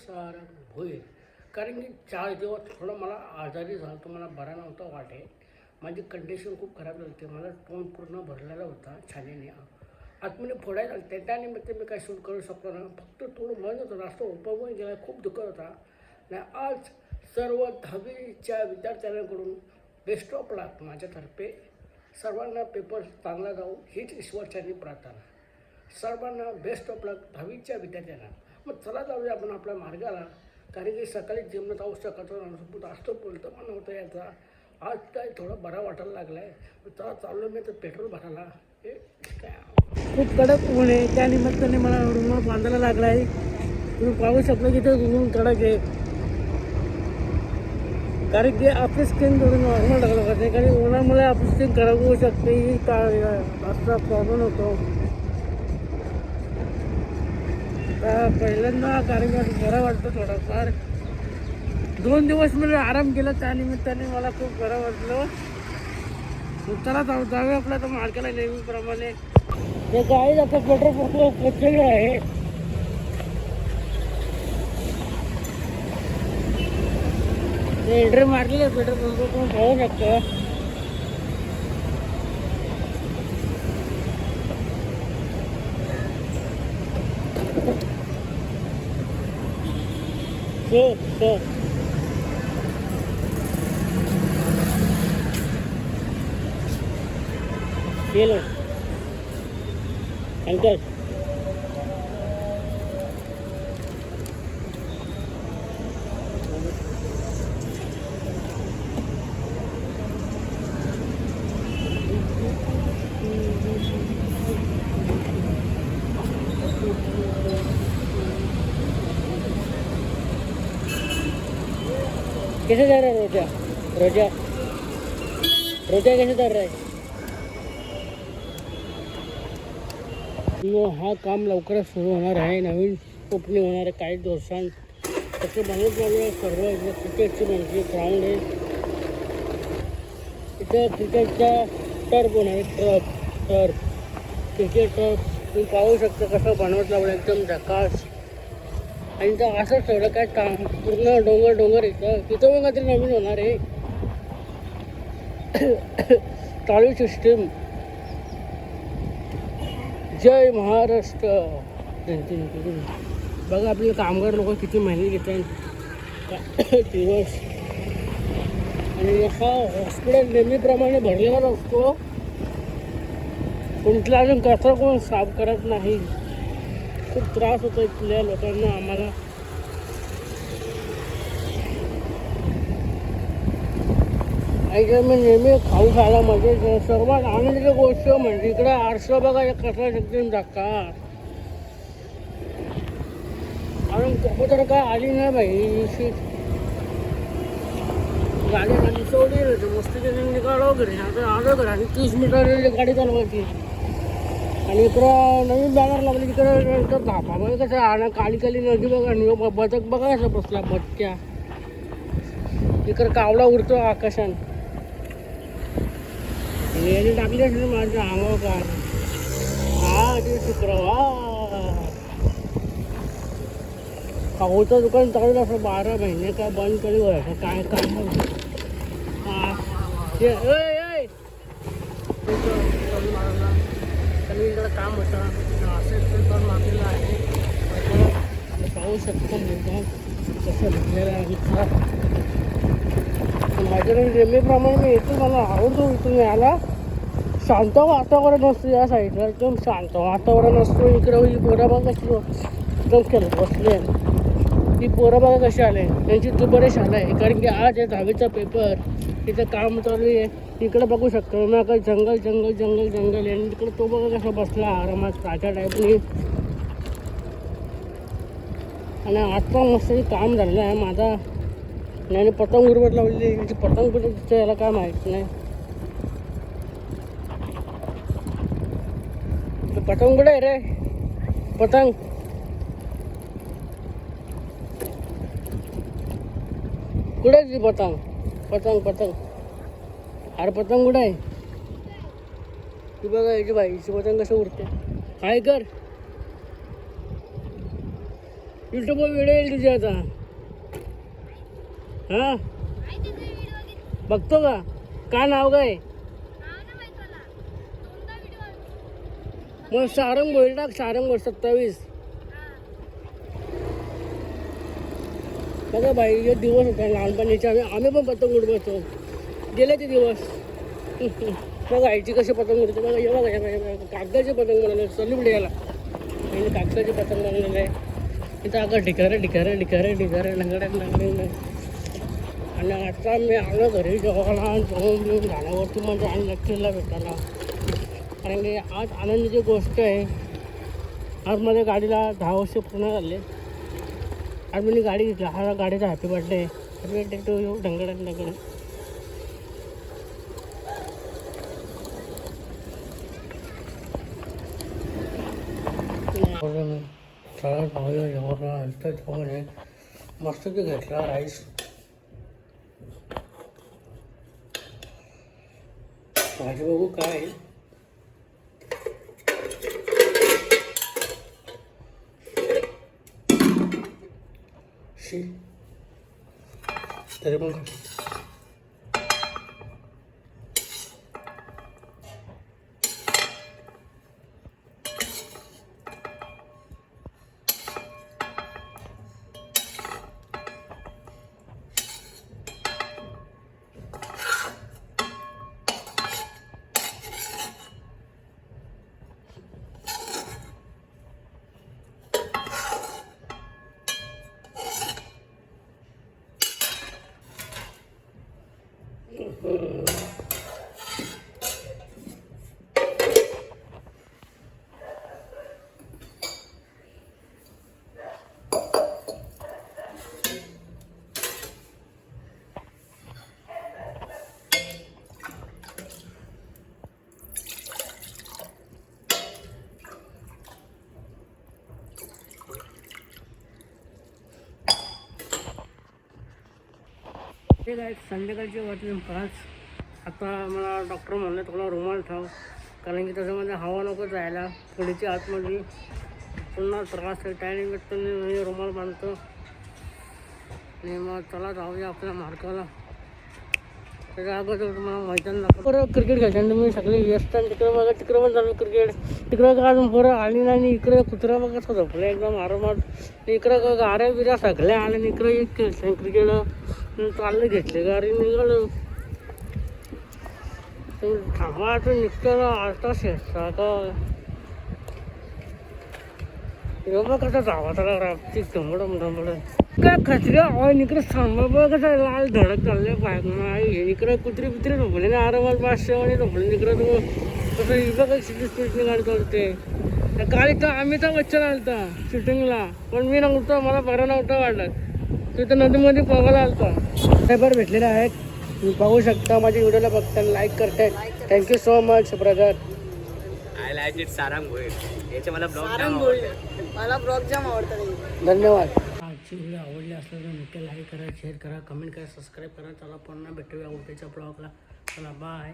सारं होईल. कारण की 4 दिवस थोडं मला आजारी झालं होतं, मला बरा नव्हता वाटेल. माझी कंडिशन खूप खराब झाली होती. मला तोंड पूर्ण भरलेला होता छातीने. आतमध्ये फोडायला आले त्यानिमित्त मी काही शूट करू शकलो नाही. फक्त थोडं मन होतं, जास्त उपवन गेला, खूप दुखत होता. आणि आज सर्व 10वीच्या विद्यार्थ्यांकडून बेस्ट ऑफ लक माझ्यातर्फे. सर्वांना पेपर चांगला जाऊ हीच ईश्वरचरणी प्रार्थना. सर्वांना बेस्ट ऑफ लक 10वीच्या विद्यार्थ्यांना. मग चला जाऊया आपण आपल्या मार्गाला. कारण की सकाळी जिमला जाऊ शकतो जास्त बोलतं पण नव्हतं याचा. आज काय थोडं बरा वाटायला लागला आहे. चला चाललो मी तर पेट्रोल भरायला. हे काय खूप कडक ऊन आहे, त्या निमित्ताने मला रुमाल बांधायला लागला आहे. तुम्ही पाहू शकता की ते ऊन कडक आहे. कारण की आपली स्किन थोडी नॉर्मल टाकलं पाहिजे. कारण उन्हामुळे आपली स्किन खराब होऊ शकते, ही काय असा प्रॉब्लेम होतो. पहिल्यांदा कारण की असं बरं वाटतं थोडंफार. 2 दिवस मी आराम केला, त्यानिमित्ताने मला खूप बरं वाटलं. चला जाऊया आपल्या तर मार्केटला नेहमीप्रमाणे. ते गाडी आता पेट्रोल पंप पोचलेलं आहे. ते एंट्री मारलेलं आहे पेट्रोल पंप, तुम्ही पाहू शकता. ये लो अंकल. कैसे जा रहा है रोजा? रोजा रोजा कैसे जा रहा है? हा काम लवकरच सुरू होणार आहे. नवीन ओपनिंग होणार आहे काही दिवसांत. तसं बनवत चालू सर्व इथं क्रिकेटची म्हणजे ग्राउंड आहे. इथं क्रिकेटचा टर्फ होणार आहे. टर्फ क्रिकेट टर्फ तुम्ही पाहू शकता कसं बनवत लावलं एकदम झकास. आणि इथं असं सगळं काय काम पूर्ण डोंगर तिथं मग काहीतरी नवीन होणार आहे. चालू सिस्टीम. जय महाराष्ट्र. बघा आपले कामगार लोक किती मेहनत घेतात दिवस. आणि हा हॉस्पिटल नेहमीप्रमाणे भरलेला असतो. कुठला अजून कचरा कोण साफ करत नाही. खूप त्रास होतो इथल्या लोकांना आम्हाला. आणि मी नेहमी खाऊ खायला म्हणजे सर्वात आनंदाची गोष्ट म्हणजे इकडे आरसं बघा कचरा एकदम धक्का. अजून तर काय आली नाही बाई. गाडी खाली सोडली होती मस्त निघालो घरी. आता आलो घरी आणि 30 मीटर गाडी चालवायची. आणि इकडं नवीन बॅनर लागली तिकडं धापामध्ये कसं आणि काली काली नदी बघा. बदक बघा कसं बसला बदक्या. इकडं कावला उडतो आकाशान. याने टाकली असेल माझ्या अंगावर कार. हा ते शुक्रवार खाऊचं दुकान चालू असं 12 महिने काय बंद कधी व्हायचं काय काम. हा ते इकडं काम होतं असं पण मागलेलं आहे. पाहू शकतो मुद्दा कसं भेटलेलं आहे. माझ्याकडे नेहमीप्रमाणे मी येतो, मला आवडतो इथून यायला. शांत वातावरण असतं या साईडला, एकदम शांत वातावरण असतो. इकडं ही पोरं बघा कशी एकदम खेळत बसले. ती पोरं बघा कशी आले, त्यांची दुपारीच आलं आहे. कारण की आज आहे 10वीचा पेपर. तिथं काम चालू आहे. इकडं बघू शकतो ना काही जंगल जंगल जंगल जंगल आहे. आणि तिकडं तो बघा कसा बसला आरामात राजा टाईपनी. आणि आत्ता मस्त काम झालेलं आहे माझा. आणि पतंग उडवत लावलेली. म्हणजे पतंग कुठे तिथं याला काय माहीत नाही. पतंग कुठे आहे रे? पतंग कुठे आहे? पतंग पतंग पतंग अरे पतंग कुठे आहे? तू बघा याची बाईची पतंग कसं उडते. काय कर युट्यूबवर व्हिडिओ येईल तुझी आता. हां बघतो का? काय नाव काय? मग सारंग बोल टाक, सारंग बोल 27. बघा बाई हे दिवस होता लहानपणीचे. आम्ही पण पतंग उडवायचो. गेले ते दिवस. बघा आईची कशी पतंग उडते बघा. हे बघा हे बघा कागदाचे पतंग बनवले. सलून याला आणि कागदाचे पतंग बनवलेले आहे. इथं अगं ढिकारे ढिकारे ढिकारे ढिकारे लंगड्या लंगडे. आणि आता मी आलो घरी जेवायला जेवून घेऊन झाल्यावरती म्हणजे आणि नक्कीला भेटायला. कारण की आज आनंदाची गोष्ट आहे. आज माझ्या गाडीला 10 वर्ष पूर्ण झाले. आज मी गाडी घेतली. हा गाडीचा happy birthday. Happy birthday to you ढंगडा ढंगडा. सगळ्यात भाऊ जेवण हलतं जेवण आहे. मस्त ते घेतला राईस. भाजी बघू काय आहे. तरी पण ते काय संध्याकाळचे वाजले 5. आता मला डॉक्टर म्हणलं थोडा रुमाल ठेव. कारण की त्याच्यामध्ये हवा नको जायला पुढेची आतमध्ये पुन्हा त्रास आहे. त्यानिमित्त मी रुमाल बांधतो. आणि मग चला जाऊया आपल्या मार्गाला. त्याच्या अगोदर तुम्हाला मैदान दाखवतो. बरं क्रिकेट खेळताना मी सगळे व्यस्त. तिकडं बघा तिकडं पण चालू क्रिकेट. तिकडं का अजून बरं आली नाही. इकडे कुत्रा बघा झोपलं एकदम आरामात. इकडं गाऱ्या बिऱ्या सगळ्या आल्या. इकडं एक खेळतं क्रिकेट चाललं घेतले गाडी निघालं. थांबाचं निघतं आता शेतचा का एवढं कसं जावा त्याला राबती दमडम दमडं काय खचऱ्या हवा इकडे थांबा बघ कसं लाल धडक चालले पाय. इकडं कुत्री कुत्री झोपले ना आरामात 500 आणि झोपले. इकडं तू कसं बघा सिटी स्पीडने गाडी चालते. काल इथं अमिताभ बच्चन आलता शूटिंगला. पण मी नव्हतं. मला बरं नव्हतं वाटत. तिथं नदीमध्ये पोहायला आलता. सायबर भेटलेले आहेत. तुम्ही पाहू शकता. माझ्या व्हिडिओला बघता लाईक करताय. Thank you so much brother. I like it Sarang Bhoir. याचे मला ब्लॉग जाम आवडतात. धन्यवाद. आजची व्हिडिओ आवडली असल्यास नक्की लाईक करा, शेअर करा, कमेंट करा, सबस्क्राईब करा. चला पुन्हा भेटूया उद्याच्या ब्लॉगला. चला बाय.